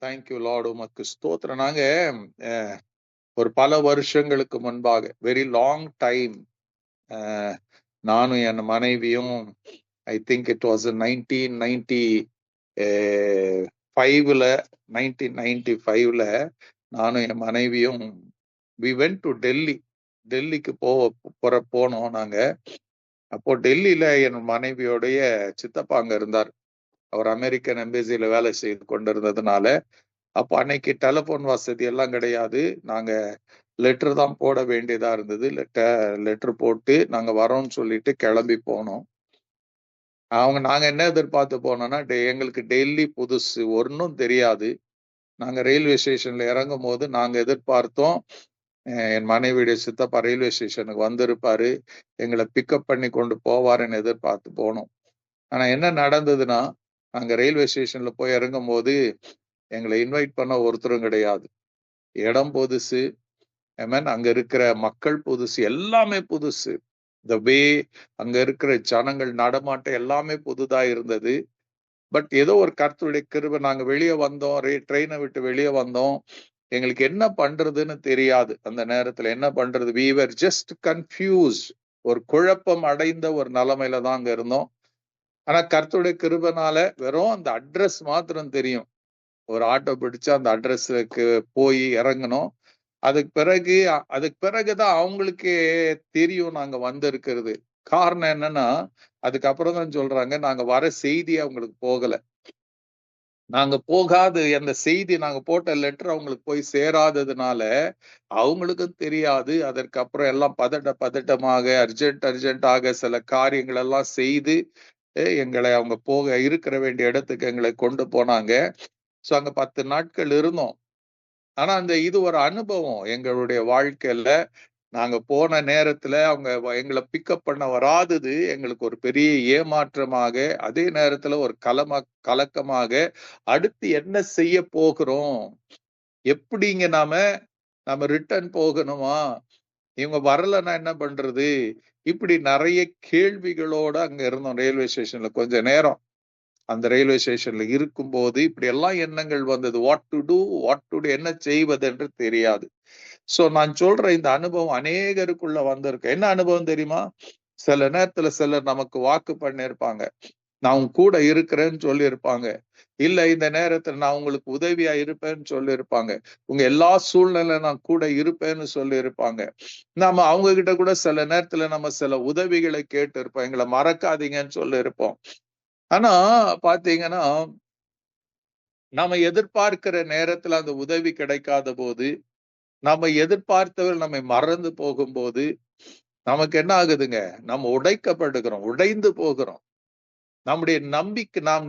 Thank you Lord, உமக்கு ஸ்தோத்திரம். நாங்க ஒரு பல வருஷங்களுக்கு முன்பாக, வெரி லாங் டைம், நானும் என் மனைவியும், ஐ திங்க் இட் வாஸ் 1995ல 1995ல நானும் என் மனைவியும் we went to டெல்லிக்கு போனோம் நாங்க. அப்போ டெல்லியில என் மனைவியோடைய சித்தப்பா அங்க இருந்தார். அவர் அமெரிக்கன் எம்பசியில வேலை செய்து கொண்டிருந்ததுனால, அப்போ அன்னைக்கு டெலிபோன் வசதி எல்லாம் கிடையாது. நாங்க லெட்டர் தான் போட வேண்டியதா இருந்தது. லெட்டர் போட்டு நாங்க வரோம்னு சொல்லிட்டு கிளம்பி போனோம். நாங்க என்ன எதிர்பார்த்து போனோம்னா, எங்களுக்கு டெல்லி புதுசு, ஒன்னும் தெரியாது. நாங்க ரயில்வே ஸ்டேஷன்ல இறங்கும் போது நாங்க எதிர்பார்த்தோம், என் மனைவியுடைய சித்தப்பா ரயில்வே ஸ்டேஷனுக்கு வந்திருப்பாரு, எங்களை பிக்கப் பண்ணி கொண்டு போவாருன்னு எதிர்பார்த்து போனோம். ஆனா என்ன நடந்ததுன்னா, நாங்க ரயில்வே ஸ்டேஷன்ல போய் இறங்கும் போது எங்களை இன்வைட் பண்ண ஒருத்தரும் கிடையாது. இடம் புதுசு, அங்க இருக்கிற மக்கள் புதுசு, எல்லாமே புதுசு. த வே அங்க இருக்கிற ஜனங்கள் நடமாட்டம் எல்லாமே புதுதா இருந்தது. பட் ஏதோ ஒரு கர்த்தருடைய கிருபை, நாங்க வெளியே வந்தோம், ட்ரெயினை விட்டு வெளியே வந்தோம். எங்களுக்கு என்ன பண்றதுன்னு தெரியாது. அந்த நேரத்துல என்ன பண்றது, we were just confused, ஒரு குழப்பம் அடைந்த ஒரு நிலைமையில தான் அங்க இருந்தோம். ஆனா கர்த்தருடைய கிருபைனால வெறும் அந்த அட்ரஸ் மாத்திரம் தெரியும். ஒரு ஆட்டோ பிடிச்சு அந்த அட்ரஸுக்கு போய் இறங்கணும். அதுக்கு பிறகுதான் அவங்களுக்கே தெரியும் நாங்க வந்திருக்கிறது. காரணம் என்னன்னா, அதுக்கப்புறம் தான் சொல்றாங்க, நாங்க வர செய்தி அவங்களுக்கு போகல. நாங்க போகாது அந்த செய்தி, நாங்க போட்ட லெட்டர் அவங்களுக்கு போய் சேராததுனால அவங்களுக்கும் தெரியாது. அதற்கப்புறம் எல்லாம் பதட்டமாக அர்ஜென்ட்டாக சில காரியங்கள் எல்லாம் செய்து எங்களை அவங்க இருக்கிற வேண்டிய இடத்துக்கு எங்களை கொண்டு போனாங்க. சோ அங்க 10 நாட்கள் இருந்தோம். ஆனா இது ஒரு அனுபவம் எங்களுடைய வாழ்க்கையில. நாங்க போன நேரத்துல அவங்க எங்களை பிக்கப் பண்ண வராதது எங்களுக்கு ஒரு பெரிய ஏமாற்றமாக, அதே நேரத்துல ஒரு கலக்கமாக, அடுத்து என்ன செய்ய போகிறோம், எப்படிங்க நாம ரிட்டர்ன் போகணுமா, இவங்க வரலன்னா என்ன பண்றது, இப்படி நிறைய கேள்விகளோட அங்க இருந்தோம் ரயில்வே ஸ்டேஷன்ல. கொஞ்ச நேரம் அந்த ரயில்வே ஸ்டேஷன்ல இருக்கும்போது இப்படி எல்லாம் எண்ணங்கள் வந்தது. வாட் டு டூ, என்ன செய்வது என்று தெரியாது. சோ நான் சொல்ற இந்த அனுபவம் அநேகருக்குள்ள வந்திருக்கு. என்ன அனுபவம் தெரியுமா? சில நேரத்துல சிலர் நமக்கு வாக்கு பண்ணிருப்பாங்க, நான் உங்க கூட இருக்கிறேன்னு சொல்லி இருப்பாங்க. இல்ல இந்த நேரத்துல நான் உங்களுக்கு உதவியா இருப்பேன்னு சொல்லி இருப்பாங்க. உங்க எல்லா சூழ்நிலை நான் கூட இருப்பேன்னு சொல்லி இருப்பாங்க. நாம அவங்க கிட்ட கூட சில நேரத்துல நம்ம சில உதவிகளை கேட்டு இருப்போம், எங்களை மறக்காதீங்கன்னு சொல்லி இருப்போம். ஆனா பாத்தீங்கன்னா, நாம எதிர்பார்க்கிற நேரத்துல அந்த உதவி கிடைக்காத போது, நம்ம எதிர்பார்த்தவர் நம்மை மறந்து போகும்போது நமக்கு என்ன ஆகுதுங்க, நம்ம உடைந்து போகிறோம். நாம்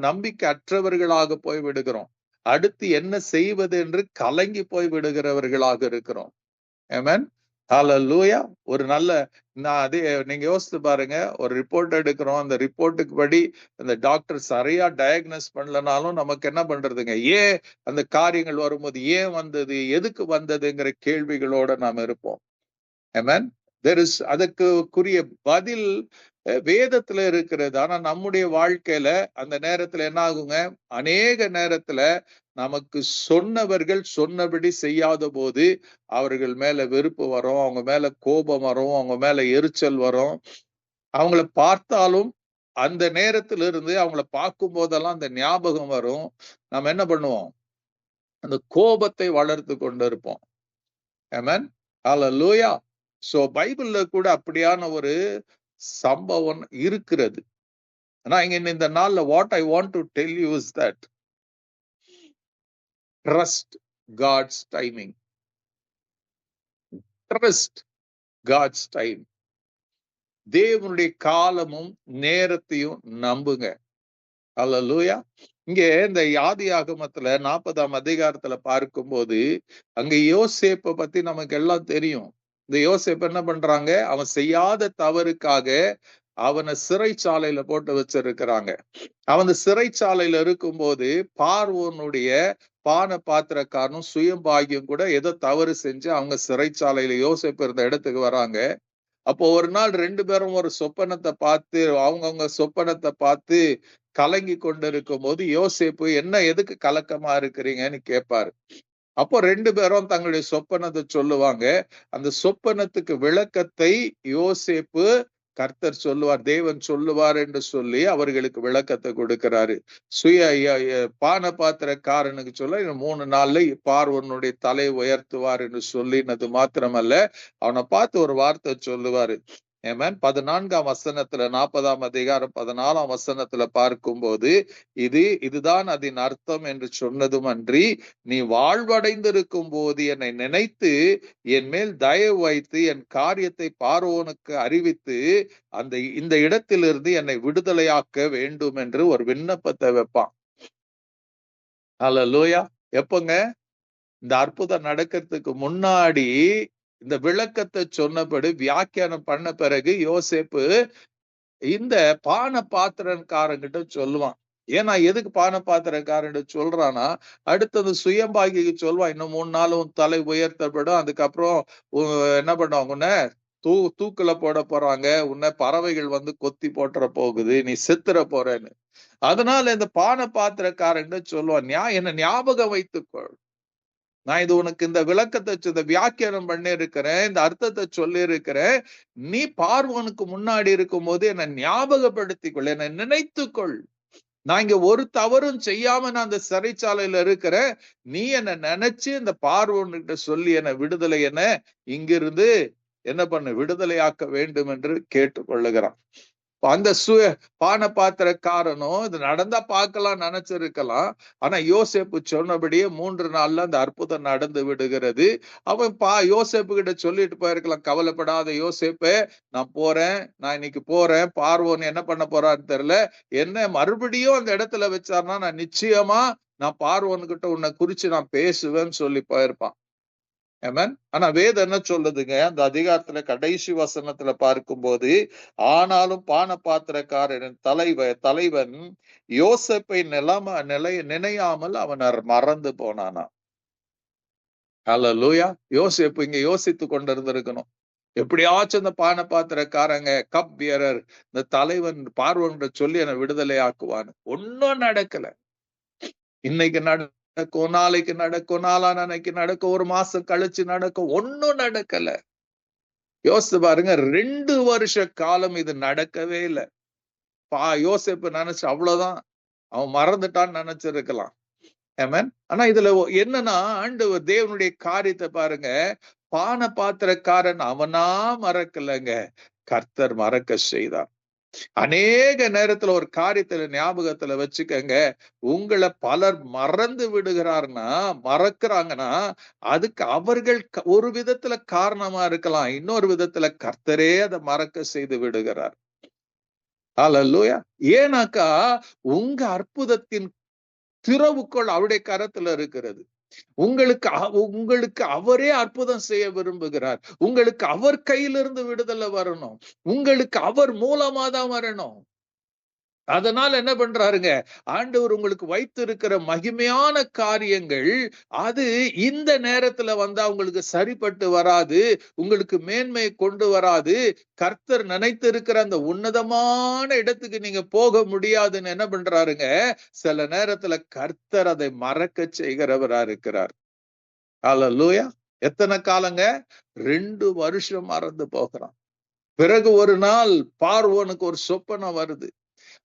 நம்பிக்கை அற்றவர்களாக போய் விடுகிறோம். அடுத்து என்ன செய்வது என்று கலங்கி போய் விடுகிறவர்களாக இருக்கிறோம். ஆமென், ஹல்லேலூயா. ஒரு நல்ல அதே நீங்க யோசித்து பாருங்க, ஒரு ரிப்போர்ட் எடுக்கிறோம், அந்த ரிப்போர்ட்டுக்கு படி அந்த டாக்டர் சரியா டயக்னோஸ் பண்ணலனாலும் நமக்கு என்ன பண்றதுங்க, ஏன் அந்த காரியங்கள் வரும்போது ஏன் வந்தது, எதுக்கு வந்ததுங்கிற கேள்விகளோட நாம் இருப்போம். ஆமென். அதுக்குரிய பதில் வேதத்துல இருக்கிறது. ஆனா நம்முடைய வாழ்க்கையில அந்த நேரத்துல என்ன ஆகுங்க, அநேக நேரத்துல நமக்கு சொன்னவர்கள் சொன்னபடி செய்யாத போது அவர்கள் மேல வெறுப்பு வரும், அவங்க மேல கோபம் வரும், அவங்க மேல எரிச்சல் வரும். அவங்கள பார்த்தாலும் அந்த நேரத்துல இருந்து அவங்கள பார்க்கும் போதெல்லாம் அந்த ஞாபகம் வரும். நம்ம என்ன பண்ணுவோம், அந்த கோபத்தை வளர்த்து கொண்டு இருப்போம். ஆமென், ஹல்லேலூயா. சோ பைபிள்ல கூட அப்படியான ஒரு சம்பவம் இருக்கிறது. ஆனா இங்க இந்த நாள்ல what I want to tell you is that trust God's timing. Trust God's time. தேவனுடைய காலமும் நேரத்தையும் நம்புங்க. ஹல்லேலூயா. இங்க இந்த ஆதியாகமத்துல 40ஆம் அதிகாரத்துல பார்க்கும்போது அங்க யோசேப்பை பத்தி நமக்கு எல்லாம் தெரியும். இந்த யோசேப்பு என்ன பண்றாங்க, அவன் செய்யாத தவறுக்காக அவனை சிறைச்சாலையில போட்டு வச்சிருக்கிறாங்க. அவன் சிறைச்சாலையில இருக்கும்போது பார்வோனுடைய பாத்திரக்காரனும் சுயம்பாகியும் கூட ஏதோ தவறு செஞ்சு அவங்க சிறைச்சாலையில யோசேப்பு இருந்த இடத்துக்கு வராங்க. அப்போ ஒரு நாள் 2 பேரும் ஒரு சொப்பனத்தை பார்த்து அவங்கவுங்க சொப்பனத்தை பார்த்து கலங்கி கொண்டிருக்கும் போது யோசேப்பு என்ன எதுக்கு கலக்கமா இருக்கிறீங்கன்னு கேட்பாரு. அப்போ 2 பேரும் தங்களுடைய சொப்பனத்தை சொல்லுவாங்க. அந்த சொப்பனத்துக்கு விளக்கத்தை யோசேப்பு கர்த்தர் சொல்லுவார், தேவன் சொல்லுவார் என்று சொல்லி அவர்களுக்கு விளக்கத்தை கொடுக்கிறாரு. பான பாத்திரக்காரனுக்கு சொல்ல 3 நாள்ல பார்வோனுடைய தலை உயர்த்துவார் என்று சொல்லினது மாத்திரமல்ல, அவனை பார்த்து ஒரு வார்த்தை சொல்லுவாரு. ஆமென். 14ஆம் வசனத்துல 40ஆம் அதிகாரம் 14ஆம் வசனத்துல பார்க்கும்போது இதுதான் அதன் அர்த்தம் என்று சொன்னதும் அன்றி, நீ வாழ்வடைந்திருக்கும் போது என்னை நினைத்து என் மேல் தயவு வைத்து என் காரியத்தை பார்வோனுக்கு அறிவித்து இந்த இடத்திலிருந்து என்னை விடுதலையாக்க வேண்டும் என்று ஒரு விண்ணப்பத்தை வைப்பான். அல்லேலூயா. எப்பங்க? இந்த அற்புதம் நடக்கிறதுக்கு முன்னாடி இந்த விளக்கத்தை சொன்னபடி வியாக்கியானம் பண்ண பிறகு யோசேப்பு இந்த பான பாத்திரக்காரங்கிட்ட சொல்லுவான். ஏன்னா எதுக்கு பான பாத்திரக்காரன் சொல்றானா, அடுத்தது சுயம்பாகிக்கு சொல்லுவான், இன்னும் 3 நாளும் தலை உயர்த்தப்படும், அதுக்கப்புறம் என்ன பண்ணுவாங்க, உன்னை தூக்குல போட போறாங்க, உன்னை பறவைகள் வந்து கொத்தி போட்டுற போகுது, நீ செத்துற போறேன்னு. அதனால இந்த பான பாத்திரக்காரன் சொல்லுவான், என்ன ஞாபகம் வைத்துக்கொள், நான் இது உனக்கு இந்த விளக்கத்தை இந்த வியாக்கியானம் பண்ணி இருக்கிறேன், இந்த அர்த்தத்தை சொல்லி இருக்கிறேன், நீ பார்வோனுக்கு முன்னாடி இருக்கும் போது என்னை ஞாபகப்படுத்திக்கொள், என்னை நினைத்துக்கொள், நான் இங்க ஒரு தவறும் செய்யாம நான் அந்த சிறைச்சாலையில இருக்கிறேன், நீ என்னை நினைச்சு இந்த பார்வோன்கிட்ட சொல்லி என்னை விடுதலை என்ன இங்கிருந்து என்ன பண்ண விடுதலையாக்க வேண்டும் என்று கேட்டுக்கொள்ளுகிறான். அந்த பான பாத்திரக்காரனும் இது நடந்தா பார்க்கலாம் நினைச்சிருக்கலாம். ஆனா யோசேப்பு சொன்னபடியே 3 நாள்ல அந்த அற்புதம் நடந்து விடுகிறது. அவன் யோசேப்பு கிட்ட சொல்லிட்டு போயிருக்கலாம், கவலைப்படாத யோசேப்பே, நான் போறேன், நான் இன்னைக்கு போறேன், பார்வோன் என்ன பண்ண போறான்னு தெரியல, என்ன மறுபடியும் அந்த இடத்துல வச்சாருன்னா நான் நிச்சயமா நான் பார்வோன்கிட்ட உன்னை குறிச்சு நான் பேசுவேன்னு சொல்லி போயிருப்பான். ஆமென். ஆனா வேதம் என்ன சொல்லுதுங்க, அந்த அதிகாரத்துல கடைசி வசனத்துல பார்க்கும்போது, ஆனாலும் பான பாத்திரக்காரரின் தலைவன் யோசேப்பை நினையாமல் அவன் மறந்து போனானா. அல்லேலூயா. யோசேப்பு இங்க யோசித்து கொண்டிருந்திருக்கணும், எப்படியாச்சும் இந்த பான பாத்திரக்காரங்க கப் பியரர் இந்த தலைவன் பார்வோன்கிட்ட சொல்லி என்னை விடுதலை ஆக்குவான்னு. ஒன்னும் நடக்கல. இன்னைக்கு நடக்கும், நாளைக்கு நடக்கும், நாளான்னைக்கு நடக்கும், 1 மாசம் கழிச்சு நடக்கும், ஒன்னும் நடக்கல. யோசிச்சு பாருங்க, 2 வருஷ காலம் இது நடக்கவே இல்லை. யோசேப்பு நினைச்சு அவ்வளவுதான், அவன் மறந்துட்டான்னு நினைச்சிருக்கலாம். ஆமென். ஆனா இதுல என்னன்னா, ஆண்டவர் தேவனுடைய காரியத்தை பாருங்க, பான பாத்திரக்காரன் அவனா மறக்கலங்க, கர்த்தர் மறக்க செய்தார். அநேக நேரத்துல ஒரு காரியத்துல ஞாபகத்துல வச்சுக்கங்க, உங்களை பலர் மறந்து விடுகிறார்னா, மறக்கிறாங்கன்னா அதுக்கு அவர்கள் ஒரு விதத்துல காரணமா இருக்கலாம், இன்னொரு விதத்துல கர்த்தரே அதை மறக்க செய்து விடுகிறார். அல்லேலூயா. ஏனாக்கா உங்க அற்புதத்தின் திறவுக்குள் அவருடைய கரத்துல இருக்கிறது. உங்களுக்கு அவரே அற்புதம் செய்ய விரும்புகிறார். உங்களுக்கு அவர் கையிலிருந்து விடுதலை வரணும், உங்களுக்கு அவர் மூலமா தான் வரணும். அதனால என்ன பண்றாருங்க, ஆண்டவர் உங்களுக்கு வைத்திருக்கிற மகிமையான காரியங்கள் அது இந்த நேரத்துல வந்தா உங்களுக்கு சரிப்பட்டு வராது, உங்களுக்கு மேன்மையை கொண்டு வராது, கர்த்தர் நினைத்து இருக்கிற அந்த உன்னதமான இடத்துக்கு நீங்க போக முடியாதுன்னு என்ன பண்றாருங்க, சில நேரத்துல கர்த்தர் அதை மறக்க செய்கிறவரா இருக்கிறார். அல்லேலூயா. எத்தனை காலங்க? 2 வருஷம் மறந்து போகிறான். பிறகு ஒரு நாள் பார்வோனுக்கு ஒரு சொப்பனம் வருது.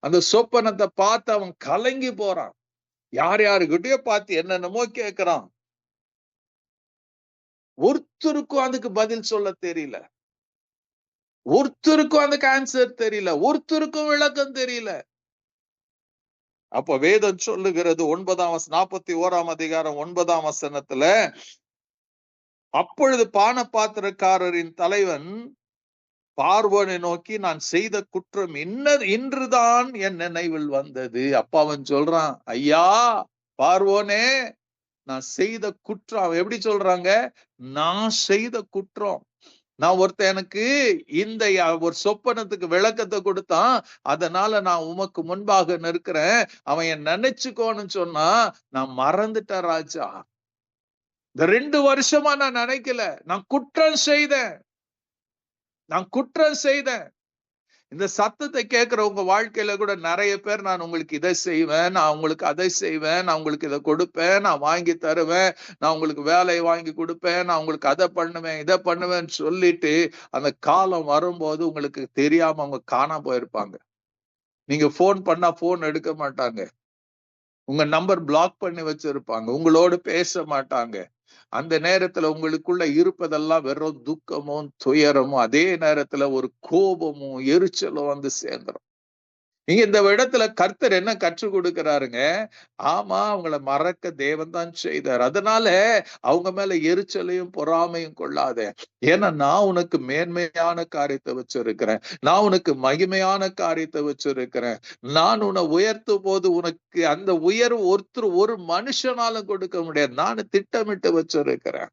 அந்த சொப்பனத்தை பார்த்து அவன் கலங்கி போறான். யாருகிட்டயோ பார்த்து என்னென்னமோ கேட்கிறான். ஒருத்தருக்கும் அதுக்கு பதில் சொல்ல தெரியல, ஒருத்தருக்கும் அதுக்கு ஆன்சர் தெரியல, ஒருத்தருக்கும் விளக்கம் தெரியல. அப்ப வேதம் சொல்லுகிறது 41ஆம் அதிகாரம் 9ஆம் வசனத்துல, அப்பொழுது பான பாத்திரக்காரரின் தலைவன் பார்வோனை நோக்கி, நான் செய்த குற்றம் இன்றுதான் என் நினைவில் வந்தது. அப்ப அவன் சொல்றான், ஐயா பார்வோனே, நான் செய்த குற்றம். எப்படி சொல்றாங்க, நான் செய்த குற்றம். நான் எனக்கு இந்த ஒரு சொப்பனத்துக்கு விளக்கத்தை கொடுத்தான், அதனால நான் உமக்கு முன்பாக நிற்கிறேன், அவன் என் நினைச்சுக்கோன்னு சொன்னா நான் மறந்துட்டேன் ராஜா. இந்த 2 வருஷமா நான் நினைக்கல, நான் குற்றம் செய்தேன். இந்த சத்தத்தை கேட்கிற உங்க வாழ்க்கையில கூட நிறைய பேர், நான் உங்களுக்கு இதை செய்வேன், நான் உங்களுக்கு அதை செய்வேன், நான் உங்களுக்கு இதை கொடுப்பேன், நான் வாங்கி தருவேன், நான் உங்களுக்கு வேலையை வாங்கி கொடுப்பேன், நான் உங்களுக்கு அதை பண்ணுவேன் இதை பண்ணுவேன்னு சொல்லிட்டு அந்த காலம் வரும்போது உங்களுக்கு தெரியாம அவங்க காணாம போயிருப்பாங்க. நீங்க போன் பண்ணா போன் எடுக்க மாட்டாங்க, உங்க நம்பர் பிளாக் பண்ணி வச்சிருப்பாங்க, உங்களோடு பேச மாட்டாங்க. அந்த நேரத்துல உங்களுக்குள்ள இருப்பதெல்லாம் வெறும் துக்கமும் துயரமும், அதே நேரத்துல ஒரு கோபமும் எரிச்சலும் வந்து சேர்ந்துடும். நீங்க இந்த இடத்துல கர்த்தர் என்ன கற்றுக் கொடுக்கிறாருங்க? ஆமா, அவங்கள மறக்க தேவன் தான் செய்தார். அதனால அவங்க மேல எரிச்சலையும் பொறாமையும் கொள்ளாத. ஏன்னா நான் உனக்கு மேன்மையான காரியத்தை வச்சிருக்கிறேன், நான் உனக்கு மகிமையான காரியத்தை வச்சிருக்கிறேன். நான் உன்னை உயர்த்தும் போது உனக்கு அந்த உயர்வு ஒரு மனுஷனாலும் கொடுக்க முடியாது, நான் திட்டமிட்டு வச்சிருக்கிறேன்.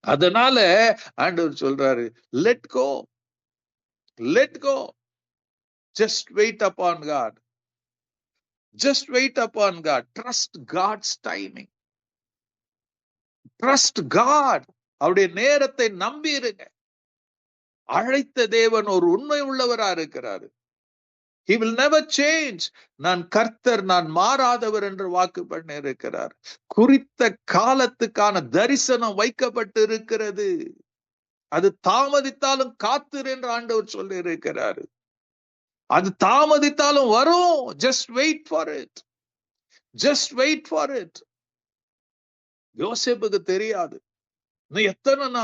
அதனால ஆண்டவர் சொல்றாரு, let go, let go, just wait upon God, just wait upon God, trust God's timing, trust God. அவருடைய நேரத்தை நம்பி இருங்க. அழைத்த தேவன் ஒரு உண்மை உள்ளவரா இருக்கிறாரு. He will never change. நான் கர்த்தர், நான் மாறாதவர் என்று வாக்கு பண்ணி இருக்கிறார். குறித்த காலத்துக்கான தரிசனம் வைக்கப்பட்டு இருக்கிறது. அது தாமதித்தாலும் காத்திரு என்று ஆண்டவர் சொல்லி இருக்கிறாரு. அது தாமதித்தாலும் வரும். Just wait for it. Just wait for it. யோசேப்புக்கு தெரியாது எத்தனை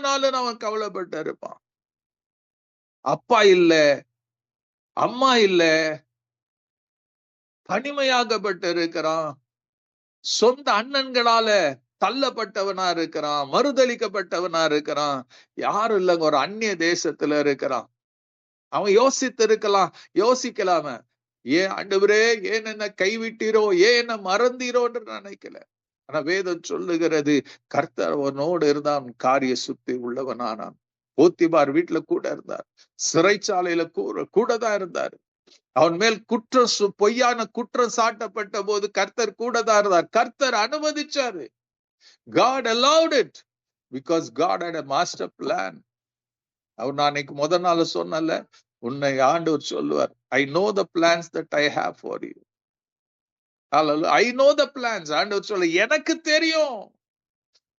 நாள் அவன் கவலைப்பட்டு இருப்பான். அப்பா இல்ல, அம்மா இல்ல, தனிமையாகப்பட்டு இருக்கிறான், சொந்த அண்ணன்களால தள்ளப்பட்டவனா இருக்கிறான், மறுதளிக்கப்பட்டவனா இருக்கிறான், யாரும் இல்லைங்க, ஒரு அந்நிய தேசத்துல இருக்கிறான். அவன் யோசிக்கலாம, ஏன் ஆண்டவரே, ஏன் என்ன கைவிட்டீரோ, ஏன் என்ன மறந்தீரோ என்று நினைக்கல. ஆனா வேதம் சொல்லுகிறது, கர்த்தர் அவனோடு இருந்தான், காரிய சுத்தி உள்ளவனானான். போத்திபார் வீட்டுல கூட இருந்தார், சிறைச்சாலையில கூட தான் இருந்தார். அவன் மேல் பொய்யான குற்றம் சாட்டப்பட்ட போது கர்த்தர் கூட தான் இருந்தார். கர்த்தர் அனுமதிச்சாரு. God allowed it because God had a master plan. அவர் நான் இன்னைக்கு முதல் நாள் சொன்னல, உன்னை ஆண்டவர் சொல்லுவார், I know the plans that I have for you. Hallelujah. I know the plans. ஆண்டவர் சொல்ல, எனக்கு தெரியும்,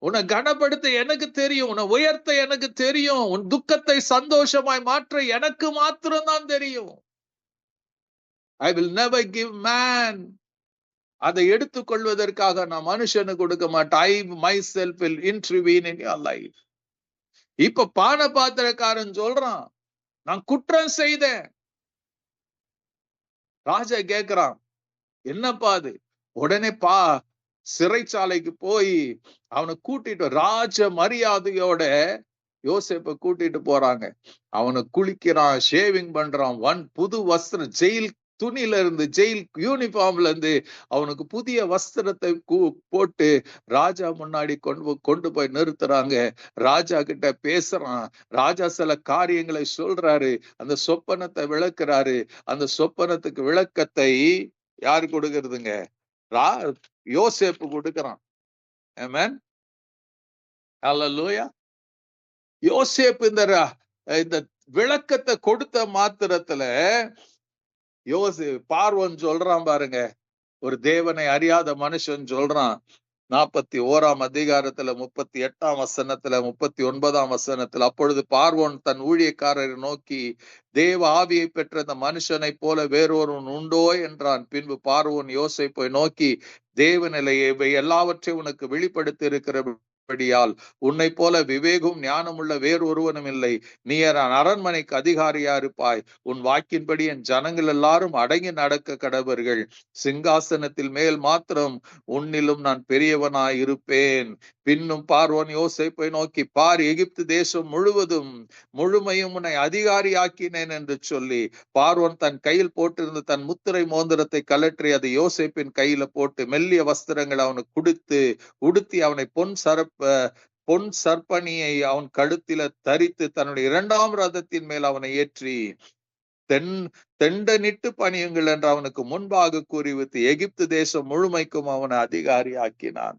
உன்னை கனப்படுத்த எனக்கு தெரியும், உன்னை உயர்த்த எனக்கு தெரியும், உன் துக்கத்தை சந்தோஷமாய் மாற்ற எனக்கு மாத்திரம்தான் தெரியும். I will never give man. அதை எடுத்துக்கொள்வதற்காக நான் மனுஷனுக்கு கொடுக்க மாட்டேன். I myself will intervene in your life. இப்ப பான பாத்திரக்காரன் சொல்றான், நான் குற்றம் செய்தேன். ராஜா கேக்குறான், என்னப்பா அது? உடனே சிறைச்சாலைக்கு போய் அவனை கூட்டிட்டு, ராஜ மரியாதையோட யோசேப்பை கூட்டிட்டு போறாங்க. அவனை குளிக்கிறான், ஷேவிங் பண்றான், புது வஸ்திரம், ஜெயில் துணியில இருந்து, ஜெயில் யூனிஃபார்ம்ல இருந்து அவனுக்கு புதிய வஸ்திரத்தை போட்டு ராஜா முன்னாடி கொண்டு போய் நிறுத்துறாங்க. ராஜா கிட்ட பேசுறான். ராஜா சில காரியங்களை சொல்றாரு, அந்த சொப்பனத்தை விளக்குறாரு. அந்த சொப்பனத்துக்கு விளக்கத்தை யாரு கொடுக்கறதுங்க? யோசேப்பு கொடுக்கிறான். ஆமென். ஹல்லேலூயா. யோசேப்பு இந்த விளக்கத்தை கொடுத்த மாத்திரத்துல பார்வோன் சொல்றான் பாருங்க, ஒரு தேவனை அறியாத மனுஷன் சொல்றான். 41ஆம் அதிகாரத்துல 38ஆம் வசனத்துல 39ஆம் வசனத்துல, அப்பொழுது பார்வோன் தன் ஊழியக்காரரை நோக்கி, தேவ ஆவியை பெற்ற இந்த மனுஷனை போல வேறொருவன் உண்டோ என்றான். பின்பு பார்வோன் யோசேப்பை நோக்கி, தேவநிலையை இவை எல்லாவற்றையும் உனக்கு வெளிப்படுத்தி இருக்கிறபடியால் உன்னை போல விவேகம் ஞானமுள்ள வேறொருவனும் இல்லை. நீ அரண்மனைக்கு அதிகாரியா இருப்பாய். உன் வாக்கின்படி என் ஜனங்கள் எல்லாரும் அடங்கி நடக்க கடவர்கள். சிங்காசனத்தில் மேல் மாத்திரம் உன்னிலும் நான் பெரியவனாய் இருப்பேன். பின்னும் பார்வோன் யோசேப்பை நோக்கி, பார், எகிப்து தேசம் முழுமையும் உன்னை அதிகாரியாக்கினேன் என்று சொல்லி, பார்வோன் தன் கையில் போட்டிருந்த தன் முத்திரை மோதிரத்தை கலற்றி அதை யோசேப்பின் கையில போட்டு மெல்லிய வஸ்திரங்களை அவனுக்கு உடுத்தி அவனை பொன் சர்ப்பணியை அவன் கழுத்தில தரித்து தன்னுடைய 2ஆம் ரதத்தின் மேல் அவனை ஏற்றி தெண்டனிட்டு பணியுங்கள் என்று அவனுக்கு முன்பாக கூறிவித்து எகிப்து தேசம் முழுமைக்கும் அவனை அதிகாரி ஆக்கினான்.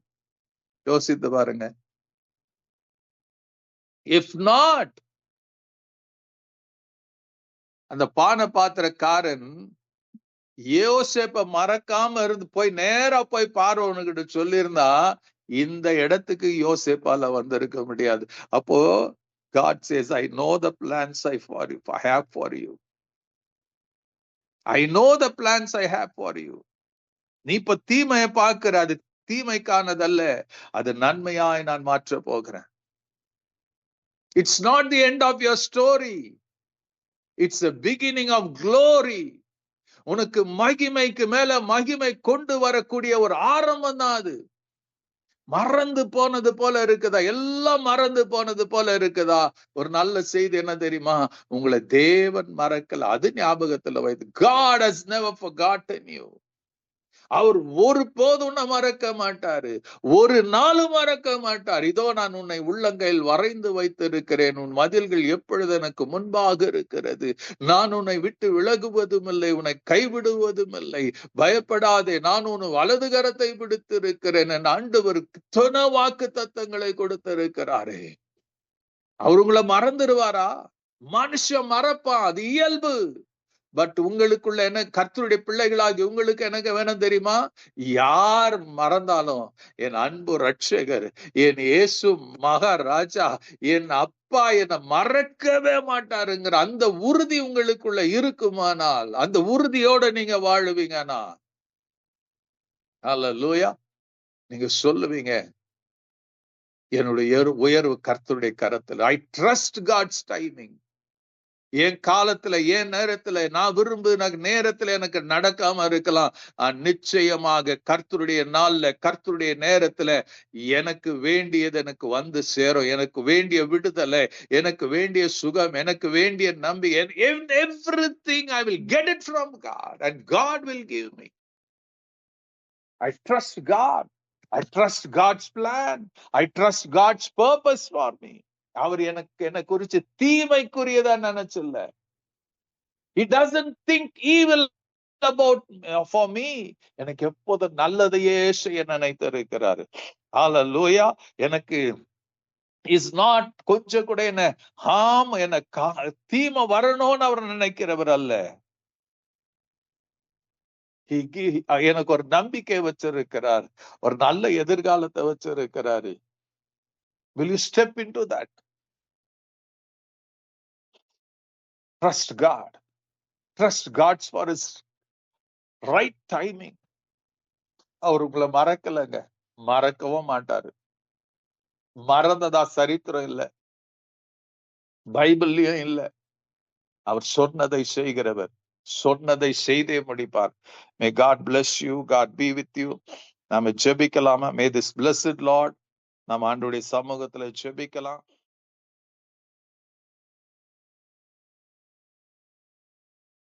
யோசித்து பாருங்க. If not, அந்த பானை பாத்திரக்காரன் யோசேப்ப மறக்காம இருந்து போய் நேரா போய் பார்வோனுகிட்ட சொல்லியிருந்தா இந்த இடத்துக்கு யோசேப்பால வந்திருக்க முடியாது. அப்போ God says, I know the plans I have for you. I know the plans I have for you. நீ இப்ப தீமையை பார்க்கிற, அது தீமைக்கானதல்ல, அது நன்மையாய் நான் மாற்ற போகிறேன். It's not the end of your story. It's the beginning of glory. உனக்கு மகிமைக்கு மேல மகிமை கொண்டு வரக்கூடிய ஒரு ஆரம்பம் தான் அது. மறந்து போனது போல இருக்குதா? எல்லாம் மறந்து போனது போல இருக்குதா? ஒரு நல்ல செய்தி என்ன தெரியுமா? உங்களை தேவன் மறக்கல. அது ஞாபகத்துல வைத்து. God has never forgotten you. அவர் ஒரு போதும் மறக்க மாட்டாரு, ஒரு நாளும் மறக்க மாட்டார். இதோ நான் உன்னை உள்ளங்கையில் வரைந்து வைத்திருக்கிறேன், உன் மதில்கள் எப்பொழுது எனக்கு முன்பாக இருக்கிறது, நான் உன்னை விட்டு விலகுவதும் இல்லை, உன்னை கைவிடுவதும் இல்லை, பயப்படாதே, நான் உன் வலது கரத்தை பிடித்திருக்கிறேன் என் ஆண்டவருக்கு துணை வாக்கு தத்தங்களை கொடுத்திருக்கிறாரே. அவர் உங்களை மறந்துடுவாரா? மனுஷன் மறப்பான், அது இயல்பு. பட் உங்களுக்குள்ள என்ன, கர்த்தருடைய பிள்ளைகளாகி உங்களுக்கு எனக்கு வேணும் தெரியுமா? யார் மறந்தாலும் என் அன்பு ரட்சகர், என் இயேசு மகாராஜா, என் அப்பா என்னை மறக்கவே மாட்டாருங்கிற அந்த உறுதி உங்களுக்குள்ள இருக்குமானால், அந்த உறுதியோட நீங்க வாழுவீங்கன்னா, அல்லேலூயா, நீங்க சொல்லுவீங்க, என்னுடைய உயர்வு கர்த்தருடைய கரத்தில். I trust God's timing. என் காலத்துல, என் நேரத்துல, நான் விரும்புகிற நேரத்துல எனக்கு நடக்காம இருக்கலாம். நிச்சயமாக கர்த்தருடைய நாள்ல, கர்த்தருடைய நேரத்துல எனக்கு வேண்டியது எனக்கு வந்து சேரும். எனக்கு வேண்டிய விடுதலை, எனக்கு வேண்டிய சுகம், எனக்கு வேண்டிய நம்பிக்கை, everything I will get it from God and God will give me. I trust God. I trust God's plan. I trust God's purpose for me. அவர் எனக்கு என்ன குறிச்சு தீமைக்குரியதா நினைச்சல. He doesn't think evil about for me. எனக்கு எப்போதும் நல்லதையே செய்ய நினைத்திருக்கிறாரு. ஹalleluya. எனக்கு is not கொஞ்சம் கூட என்ன ஹாம், என்ன தீமை வரணும்னு அவர் நினைக்கிறவர் அல்ல. எனக்கு ஒரு நம்பிக்கை வச்சிருக்கிறார், ஒரு நல்ல எதிர்காலத்தை வச்சிருக்கிறாரு. Will you step into that? Trust God. Trust God for his right timing. அவர் உங்களை மறக்கலங்க, மறக்கவும் மாட்டாரு. மறந்ததா சரித்திரம் இல்ல, பைபிள்லயும் இல்ல. அவர் சொன்னதை செய்கிறவர், சொன்னதை செய்தே முடிப்பார். May God bless you. God be with you. நாம ஜெபிக்கலாமா? May this blessed Lord, நம்ம ஆண்டவருடைய சமூகத்துல ஜெபிக்கலாம்.